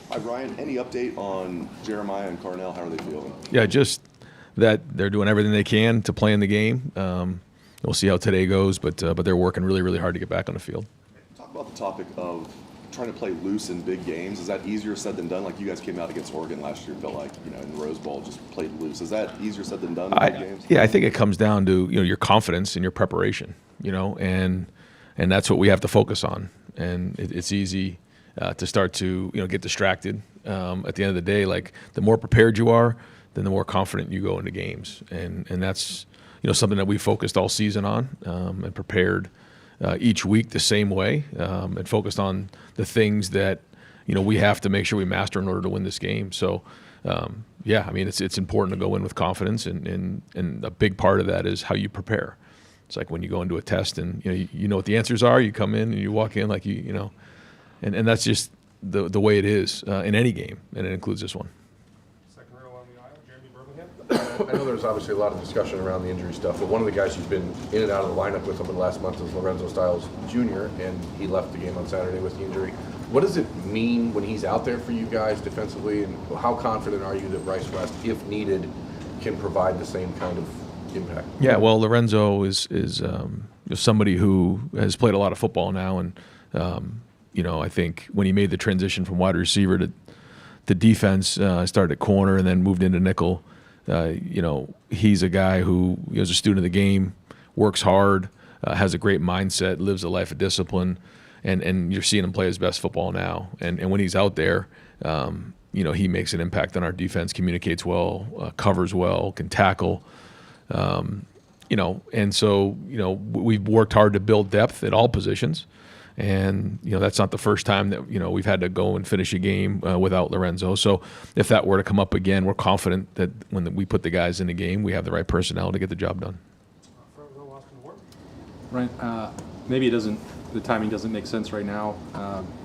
Hi, Brian. Any update on Jeremiah and Carnell? How are they feeling? Yeah, just that they're doing everything they can to play in the game. We'll see how today goes, but they're working really, really hard to get back on the field. Talk about the topic of trying to play loose in big games. Is that easier said than done? Like you guys came out against Oregon last year, felt like in the Rose Bowl, just played loose. Is that easier said than done in big games? Yeah, I think it comes down to your confidence and your preparation. And that's what we have to focus on. And it's easy to start to get distracted. At the end of the day, like the more prepared you are, then the more confident you go into games. And that's something that we focused all season on and prepared each week the same way and focused on the things that we have to make sure we master in order to win this game. So it's important to go in with confidence, and a big part of that is how you prepare. It's like when you go into a test and you know what the answers are, you come in and you walk in like and that's just the way it is in any game, and it includes this one. I know there's obviously a lot of discussion around the injury stuff, but one of the guys who's been in and out of the lineup with over the last month is Lorenzo Styles Jr., and he left the game on Saturday with the injury. What does it mean when he's out there for you guys defensively, and how confident are you that Bryce West, if needed, can provide the same kind of impact? Yeah, well, Lorenzo is somebody who has played a lot of football now, and I think when he made the transition from wide receiver to defense, started at corner and then moved into nickel. He's a guy who is a student of the game, works hard, has a great mindset, lives a life of discipline, and you're seeing him play his best football now. And when he's out there, he makes an impact on our defense, communicates well, covers well, can tackle. And so we've worked hard to build depth at all positions. And that's not the first time that we've had to go and finish a game without Lorenzo. So if that were to come up again, we're confident that when we put the guys in the game, we have the right personnel to get the job done. Right. Maybe the timing doesn't make sense right now.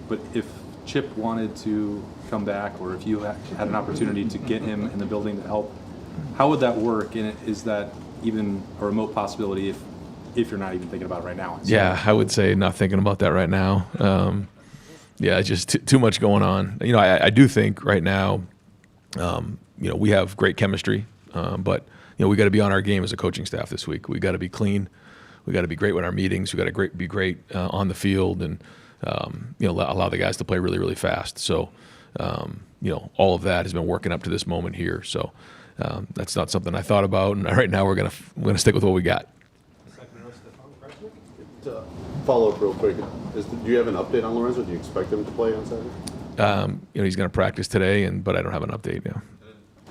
But if Chip wanted to come back, or if you had an opportunity to get him in the building to help, how would that work? And is that even a remote possibility if you're not even thinking about it right now? Yeah, I would say not thinking about that right now. It's just too much going on. I do think right now, we have great chemistry, but we got to be on our game as a coaching staff this week. We got to be clean. We got to be great with our meetings. We got to be great on the field, and allow the guys to play really, really fast. So, all of that has been working up to this moment here. So that's not something I thought about, and right now we're gonna stick with what we got. To follow up real quick, do you have an update on Lorenzo? Do you expect him to play on Saturday? He's going to practice today, but I don't have an update now.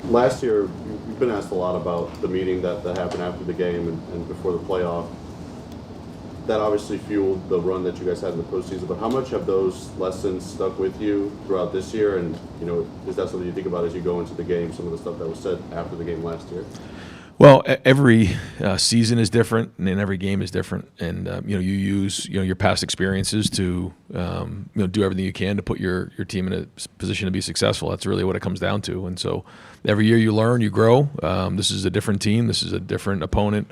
Last year, you've been asked a lot about the meeting that happened after the game and before the playoff. That obviously fueled the run that you guys had in the postseason, but how much have those lessons stuck with you throughout this year? And, is that something you think about as you go into the game, some of the stuff that was said after the game last year? Well, every season is different, and every game is different. And you use your past experiences to do everything you can to put your team in a position to be successful. That's really what it comes down to. And so every year you learn, you grow. This is a different team. This is a different opponent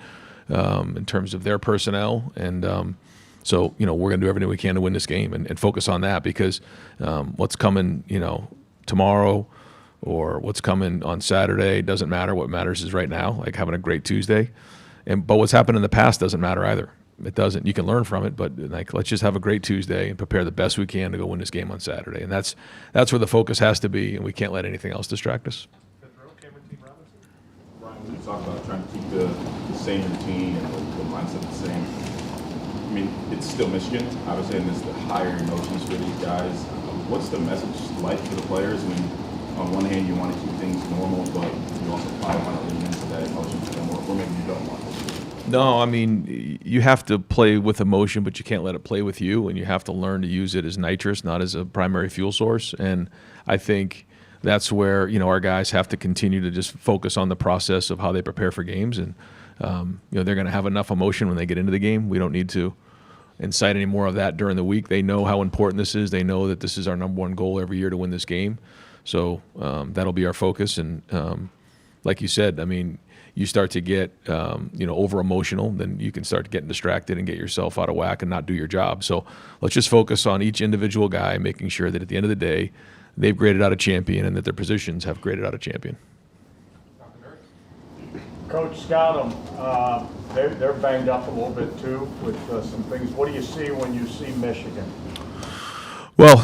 in terms of their personnel. And so we're going to do everything we can to win this game and focus on that, because what's coming tomorrow or what's coming on Saturday doesn't matter. What matters is right now, like having a great Tuesday. But what's happened in the past doesn't matter either. It doesn't. You can learn from it, but let's just have a great Tuesday and prepare the best we can to go win this game on Saturday. And that's where the focus has to be, and we can't let anything else distract us. Brian, when you talk about trying to keep the same routine and the mindset the same, I mean, it's still Michigan, obviously, and it's the higher emotions for these guys. What's the message like for the players? I mean, on one hand, you want to keep things normal, but you also probably want to lean into that emotion for them, or maybe you don't want to. No, I mean, you have to play with emotion, but you can't let it play with you, and you have to learn to use it as nitrous, not as a primary fuel source. And I think that's where our guys have to continue to just focus on the process of how they prepare for games, and they're going to have enough emotion when they get into the game. We don't need to incite any more of that during the week. They know how important this is. They know that this is our number one goal every year to win this game. So that'll be our focus, and like you said, I mean, you start to get over emotional, then you can start getting distracted and get yourself out of whack and not do your job. So let's just focus on each individual guy, making sure that at the end of the day, they've graded out a champion and that their positions have graded out a champion. Coach, scout them. They're banged up a little bit too with some things. What do you see when you see Michigan? Well,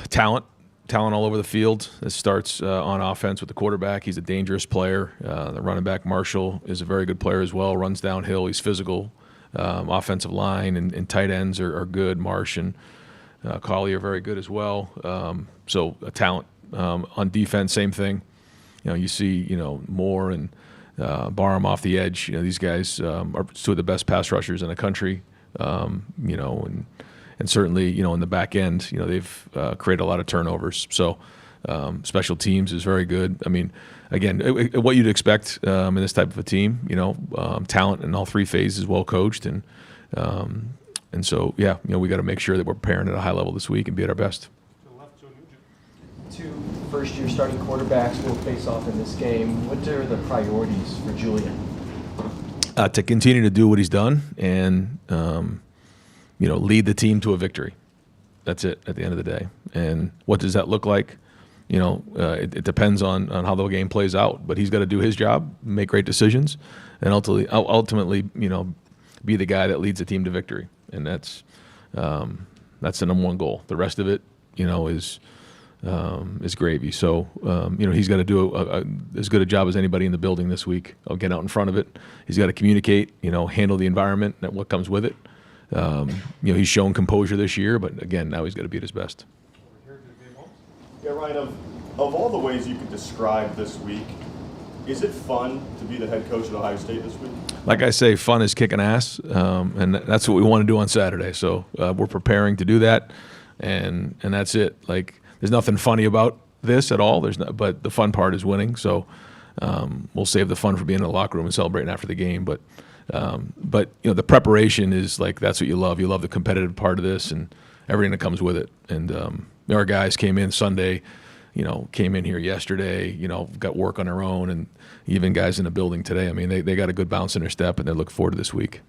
talent all over the field. It starts on offense with the quarterback. He's a dangerous player. The running back, Marshall, is a very good player as well. Runs downhill. He's physical. Offensive line and tight ends are good. Marsh and Colley are very good as well. So talent. On defense, same thing. You see, Moore and Barham off the edge. These guys are two of the best pass rushers in the country. And certainly, in the back end, they've created a lot of turnovers. So special teams is very good. I mean, again, what you'd expect in this type of a team, talent in all three phases, well coached. And so, we got to make sure that we're preparing at a high level this week and be at our best. Two first-year starting quarterbacks will face off in this game. What are the priorities for Julian? To continue to do what he's done and lead the team to a victory. That's it at the end of the day. And what does that look like? It depends on how the game plays out. But he's got to do his job, make great decisions, and ultimately, be the guy that leads the team to victory. And that's the number one goal. The rest of it, is gravy. So, he's got to do as good a job as anybody in the building this week. I'll get out in front of it. He's got to communicate, handle the environment and what comes with it. He's shown composure this year, but again, now he's got to be at his best. Yeah, Ryan, of all the ways you could describe this week, is it fun to be the head coach at Ohio State this week? Like I say, fun is kicking ass, and that's what we want to do on Saturday. So we're preparing to do that, and that's it. Like, there's nothing funny about this at all. But the fun part is winning. So we'll save the fun for being in the locker room and celebrating after the game. But the preparation is like, that's what you love. You love the competitive part of this and everything that comes with it. And our guys came in Sunday, came in here yesterday, got work on their own, and even guys in the building today. I mean, they got a good bounce in their step, and they look forward to this week.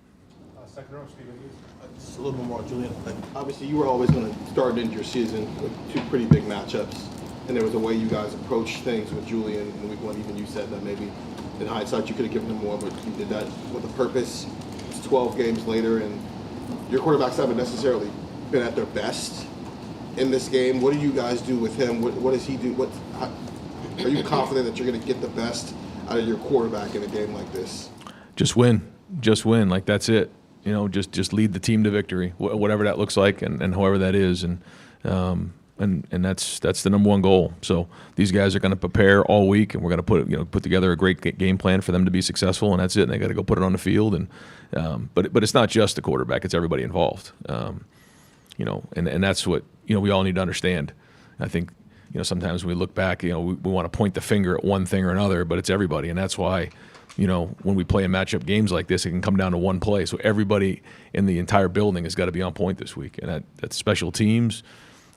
Second row, Stephen. Just a little bit more, Julian. Obviously, you were always going to start into your season with two pretty big matchups, and there was a way you guys approached things with Julian in week one. Even you said that maybe in hindsight you could have given him more, but you did that with a purpose. It's 12 games later, and your quarterbacks haven't necessarily been at their best in this game. What do you guys do with him? What does he do? Are you confident that you're going to get the best out of your quarterback in a game like this? Just win. Like, that's it. Just lead the team to victory, whatever that looks like, and however that is, and that's the number one goal. So these guys are going to prepare all week, and we're going to put together a great game plan for them to be successful, and that's it. And they got to go put it on the field, and but it's not just the quarterback; it's everybody involved. And that's what we all need to understand. I think sometimes when we look back, we want to point the finger at one thing or another, but it's everybody, and that's why. When we play in matchup games like this, it can come down to one play. So everybody in the entire building has got to be on point this week, and that's special teams,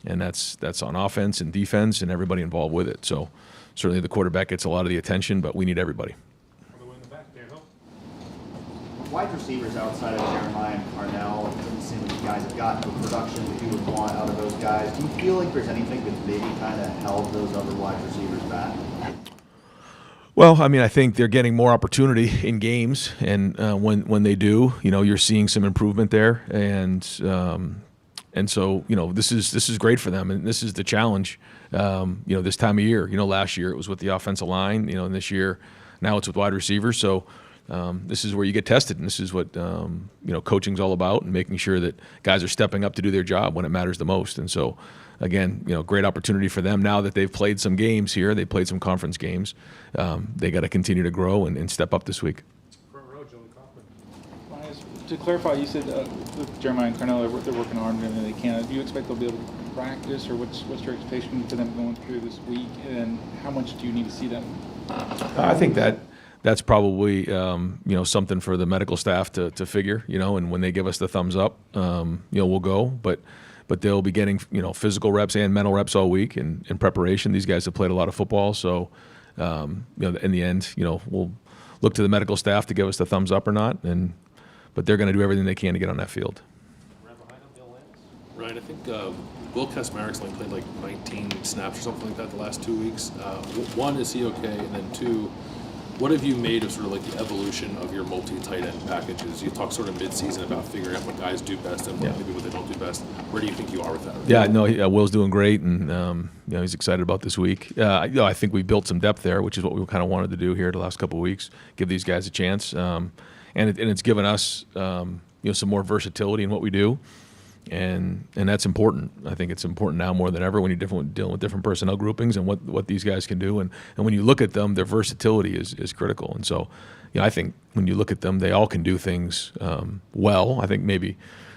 and that's on offense and defense, and everybody involved with it. So certainly the quarterback gets a lot of the attention, but we need everybody. Wide receivers outside of Jeremiah and Carnell, it doesn't seem like you guys have gotten the production that you would want out of those guys. Do you feel like there's anything that's maybe kind of held those other wide receivers back? Well, I mean, I think they're getting more opportunity in games, and when they do, you're seeing some improvement there, and so this is great for them, and this is the challenge, this time of year. Last year it was with the offensive line, and this year now it's with wide receivers. So this is where you get tested, and this is what coaching's all about, and making sure that guys are stepping up to do their job when it matters the most. And so, again, great opportunity for them now that they've played some games here. They played some conference games. They got to continue to grow and step up this week. To clarify, you said with Jeremiah and Carnell, they're working hard and they can. Do you expect they'll be able to practice, or what's your expectation for them going through this week, and how much do you need to see them? I think that's probably something for the medical staff to figure, and when they give us the thumbs up, we'll go. But they'll be getting physical reps and mental reps all week in preparation. These guys have played a lot of football, so in the end, we'll look to the medical staff to give us the thumbs up or not, but they're going to do everything they can to get on that field. Right, I think Will Kasmarik's only played like 19 snaps or something like that the last 2 weeks. One, is he okay? And then two, what have you made of sort of like the evolution of your multi-tight end packages? You talked sort of mid-season about figuring out what guys do best and maybe what they don't do best. Where do you think you are with that? Yeah, no, Will's doing great, and he's excited about this week. I think we built some depth there, which is what we kind of wanted to do here the last couple of weeks, give these guys a chance, and it's given us some more versatility in what we do. And that's important. I think it's important now more than ever when you're dealing with different personnel groupings and what these guys can do. And when you look at them, their versatility is critical. And so, I think when you look at them, they all can do things well. I think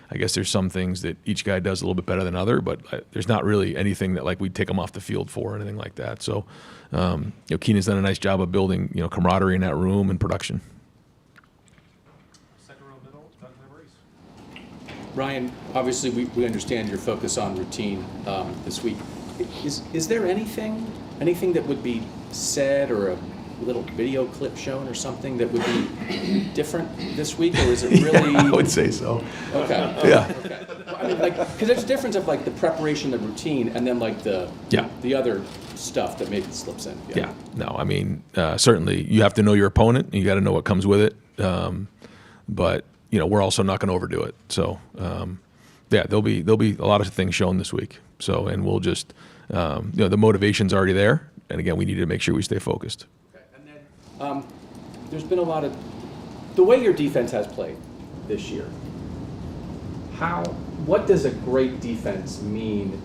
I guess there's some things that each guy does a little bit better than other, but there's not really anything that like we'd take them off the field for or anything like that. So, Keenan's done a nice job of building camaraderie in that room and production. Ryan, obviously we understand your focus on routine this week. Is there anything that would be said or a little video clip shown or something that would be different this week, or is it really? Yeah, I would say so. Okay. Yeah. Okay. I mean, because there's a difference of like the preparation, the routine, and then like the other stuff that maybe slips in. Yeah. No, I mean, certainly you have to know your opponent, and you got to know what comes with it. But we're also not going to overdo it. So, there'll be a lot of things shown this week. So, and we'll just, the motivation's already there. And again, we need to make sure we stay focused. Okay. And then there's been a lot of the way your defense has played this year. What does a great defense mean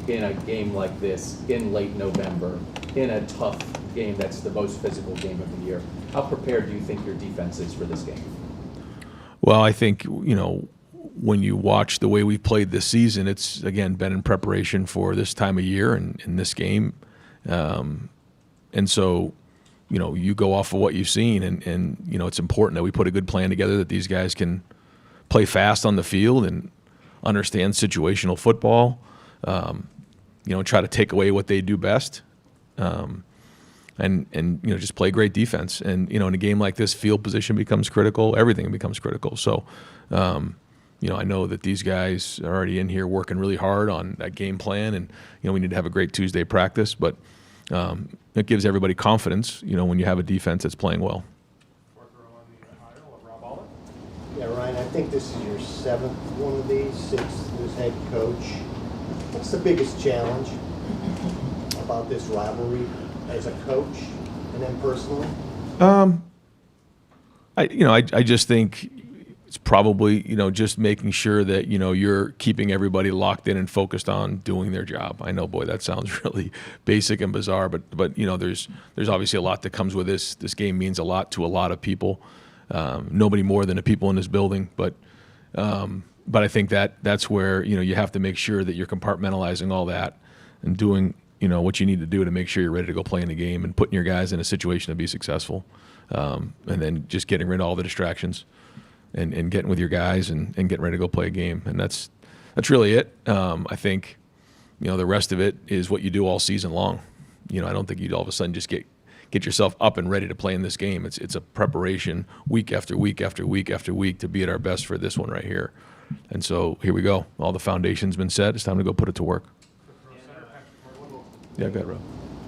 in a game like this in late November, in a tough game that's the most physical game of the year? How prepared do you think your defense is for this game? Well, I think, when you watch the way we've played this season, it's, again, been in preparation for this time of year and in this game. And so, you go off of what you've seen, and it's important that we put a good plan together, that these guys can play fast on the field and understand situational football, try to take away what they do best. And just play great defense. And in a game like this, field position becomes critical. Everything becomes critical. So, I know that these guys are already in here working really hard on that game plan, and we need to have a great Tuesday practice. But it gives everybody confidence, when you have a defense that's playing well. Yeah, Ryan, I think this is your 7th one of these, 6th as head coach. What's the biggest challenge about this rivalry? As a coach, and then personally? I just think it's probably, just making sure that, you're keeping everybody locked in and focused on doing their job. I know, boy, that sounds really basic and bizarre, but there's obviously a lot that comes with this. This game means a lot to a lot of people. Nobody more than the people in this building, but I think that's where, you have to make sure that you're compartmentalizing all that and doing what you need to do to make sure you're ready to go play in the game and putting your guys in a situation to be successful. And then just getting rid of all the distractions and getting with your guys and getting ready to go play a game. And that's really it. I think, the rest of it is what you do all season long. I don't think you'd all of a sudden just get yourself up and ready to play in this game. It's a preparation week after week after week after week to be at our best for this one right here. And so here we go. All the foundation's been set. It's time to go put it to work. Yeah, go ahead, Rob.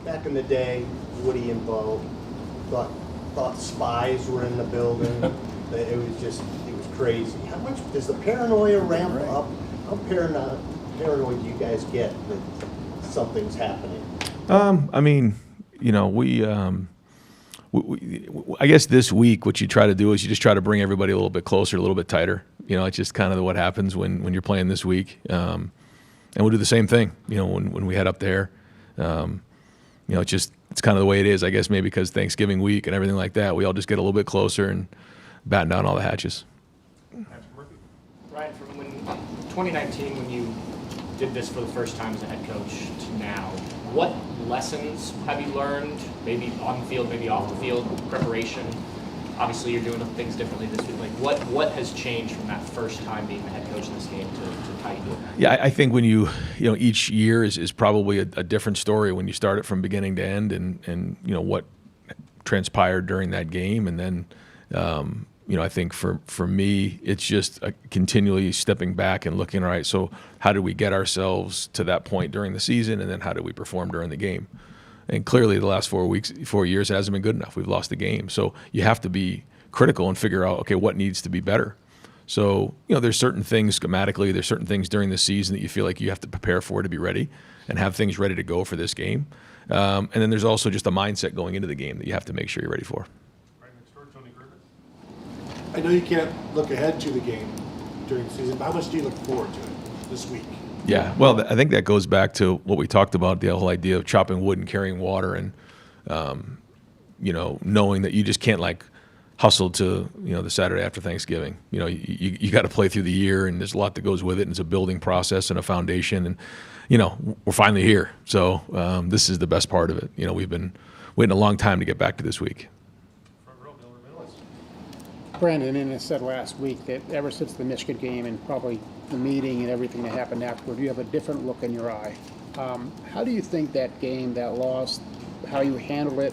Back in the day, Woody and Bo thought spies were in the building. It was crazy. How much does the paranoia ramp up? How paranoid do you guys get that something's happening? I guess this week what you try to do is you just try to bring everybody a little bit closer, a little bit tighter. It's just kind of what happens when you're playing this week. And we'll do the same thing, when we head up there. It's kind of the way it is, I guess, maybe because Thanksgiving week and everything like that, we all just get a little bit closer and batten down all the hatches. Ryan, from 2019, when you did this for the first time as a head coach to now, what lessons have you learned, maybe on the field, maybe off the field, preparation, obviously you're doing things differently this week. Like what has changed from that first time being the head coach in this game to Titan? Yeah, I think when each year is probably a different story when you start it from beginning to end, and what transpired during that game, and then I think for me it's just continually stepping back and looking, all right, so how do we get ourselves to that point during the season, and then how do we perform during the game? And clearly the last 4 years it hasn't been good enough. We've lost the game, so you have to be critical and figure out, okay, what needs to be better. So, there's certain things schematically, there's certain things during the season that you feel like you have to prepare for to be ready and have things ready to go for this game. And then there's also just a mindset going into the game that you have to make sure you're ready for. I know you can't look ahead to the game during the season, but how much do you look forward to it this week? Yeah, well, I think that goes back to what we talked about, the whole idea of chopping wood and carrying water, and knowing that you just can't hustle to the Saturday after Thanksgiving. You got to play through the year, and there's a lot that goes with it, and it's a building process and a foundation, and we're finally here. So this is the best part of it. We've been waiting a long time to get back to this week. Brandon Innes said last week that ever since the Michigan game and probably the meeting and everything that happened afterward, you have a different look in your eye. How do you think that game, that loss, how you handled it,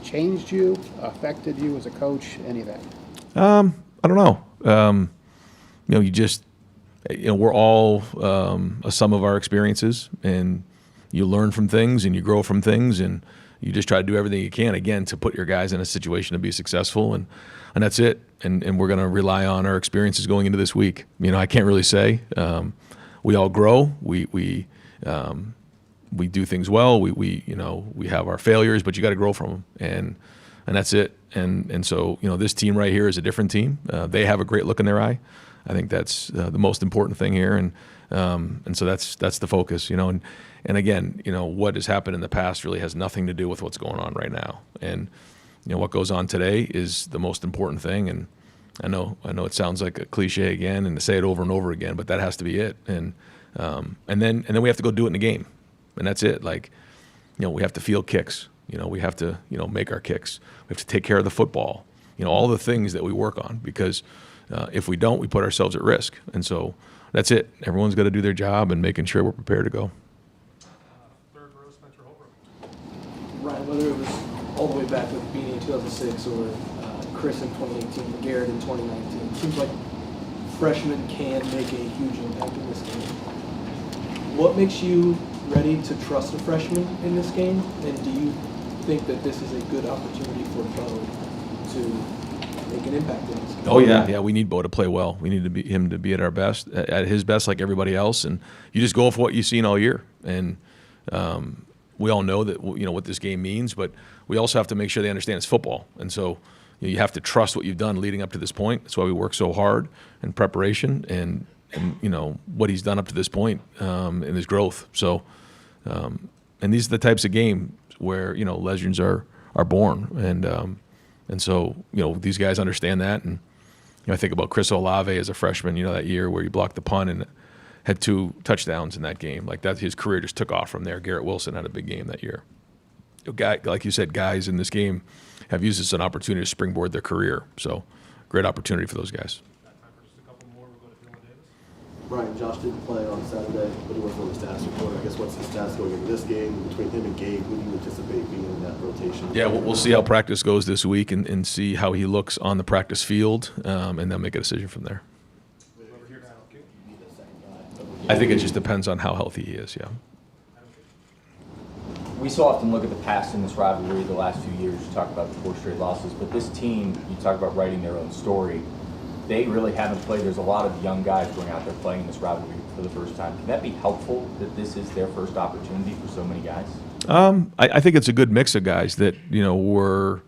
changed you, affected you as a coach, any of that? I don't know. We're all a sum of our experiences, and you learn from things and you grow from things, and you just try to do everything you can, again, to put your guys in a situation to be successful, and that's it. And we're going to rely on our experiences going into this week. I can't really say. We all grow. We do things well. We have our failures, but you got to grow from them, and that's it. And so this team right here is a different team. They have a great look in their eye. I think that's the most important thing here, and so that's the focus. And again, what has happened in the past really has nothing to do with what's going on right now. And what goes on today is the most important thing. And I know it sounds like a cliche again, and to say it over and over again, but that has to be it. And then we have to go do it in the game, and that's it. We have to field kicks. We have to make our kicks. We have to take care of the football. All the things that we work on, because if we don't, we put ourselves at risk. And so that's it. Everyone's got to do their job and making sure we're prepared to go. Ryan, whether it was all the way back with Beanie in 2006 or Chris in 2018 or Garrett in 2019, it seems like freshmen can make a huge impact in this game. What makes you ready to trust a freshman in this game, and do you think that this is a good opportunity for Bo to make an impact in this game? Oh yeah, we need Bo to play well. We need him to be at our best, at his best, like everybody else. And you just go for what you've seen all year. And we all know that what this game means, but we also have to make sure they understand it's football. And so you have to trust what you've done leading up to this point. That's why we work so hard in preparation and what he's done up to this point in his growth. So and these are the types of games where legends are born, and so these guys understand that. And I think about Chris Olave as a freshman, that year where he blocked the punt and had 2 touchdowns in that game. Like that, his career just took off from there. Garrett Wilson had a big game that year. Like you said, guys in this game have used this as an opportunity to springboard their career. So great opportunity for those guys. Brian, Josh didn't play on Saturday, but he was on the stats report. I guess what's his stats going into this game between him and Gabe? Who do you anticipate being in that rotation? Yeah, we'll see how practice goes this week and see how he looks on the practice field, and then make a decision from there. I think it just depends on how healthy he is, yeah. We so often look at the past in this rivalry the last few years. You talk about the 4 straight losses, but this team, you talk about writing their own story. They really haven't played. There's a lot of young guys going out there playing this rivalry for the first time. Can that be helpful that this is their first opportunity for so many guys? I think it's a good mix of guys that were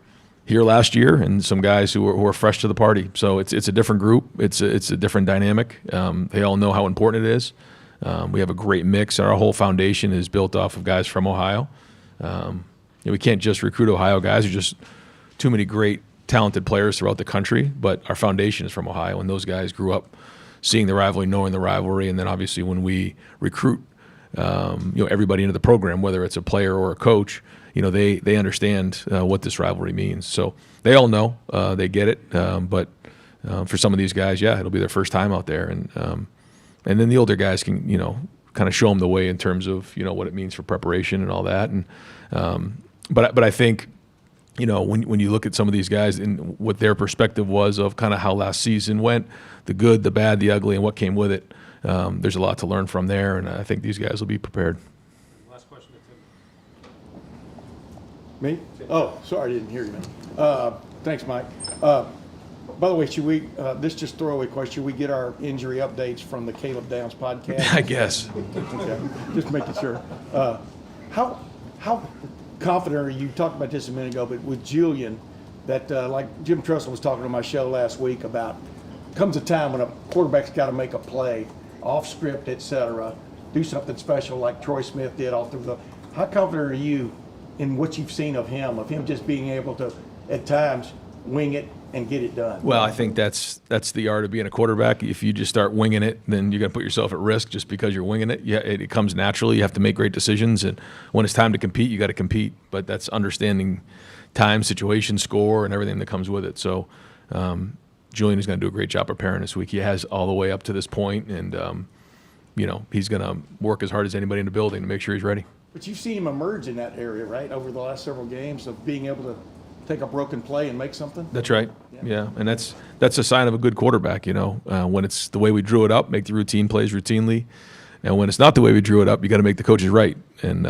here last year and some guys who are fresh to the party. So it's a different group. It's a different dynamic. They all know how important it is. We have a great mix, and our whole foundation is built off of guys from Ohio. We can't just recruit Ohio guys. There's just too many great, talented players throughout the country, but our foundation is from Ohio, and those guys grew up seeing the rivalry, knowing the rivalry, and then obviously when we recruit everybody into the program, whether it's a player or a coach, they understand what this rivalry means. So they all know, they get it. But for some of these guys, yeah, it'll be their first time out there, and then the older guys can kind of show them the way in terms of what it means for preparation and all that. And but I think when you look at some of these guys and what their perspective was of kind of how last season went, the good, the bad, the ugly, and what came with it, there's a lot to learn from there, and I think these guys will be prepared. Last question to Me? Oh, sorry, I didn't hear you. Thanks, Mike. By the way, should we, this just throwaway question, should we get our injury updates from the Caleb Downs podcast? I guess. Okay, just making sure. How confident are you, talked about this a minute ago, but with Julian, that like Jim Tressel was talking on my show last week about, comes a time when a quarterback's got to make a play, off script, et cetera, do something special like Troy Smith did all through the, how confident are you in what you've seen of him just being able to, at times, wing it and get it done? Well, I think that's the art of being a quarterback. If you just start winging it, then you're going to put yourself at risk just because you're winging it. Yeah, it comes naturally. You have to make great decisions, and when it's time to compete, you got to compete. But that's understanding time, situation, score, and everything that comes with it. So Julian is going to do a great job preparing this week. He has all the way up to this point, and he's going to work as hard as anybody in the building to make sure he's ready. But you've seen him emerge in that area, right, over the last several games of being able to take a broken play and make something? That's right. Yeah, and that's a sign of a good quarterback. When it's the way we drew it up, make the routine plays routinely, and when it's not the way we drew it up, you got to make the coaches right. And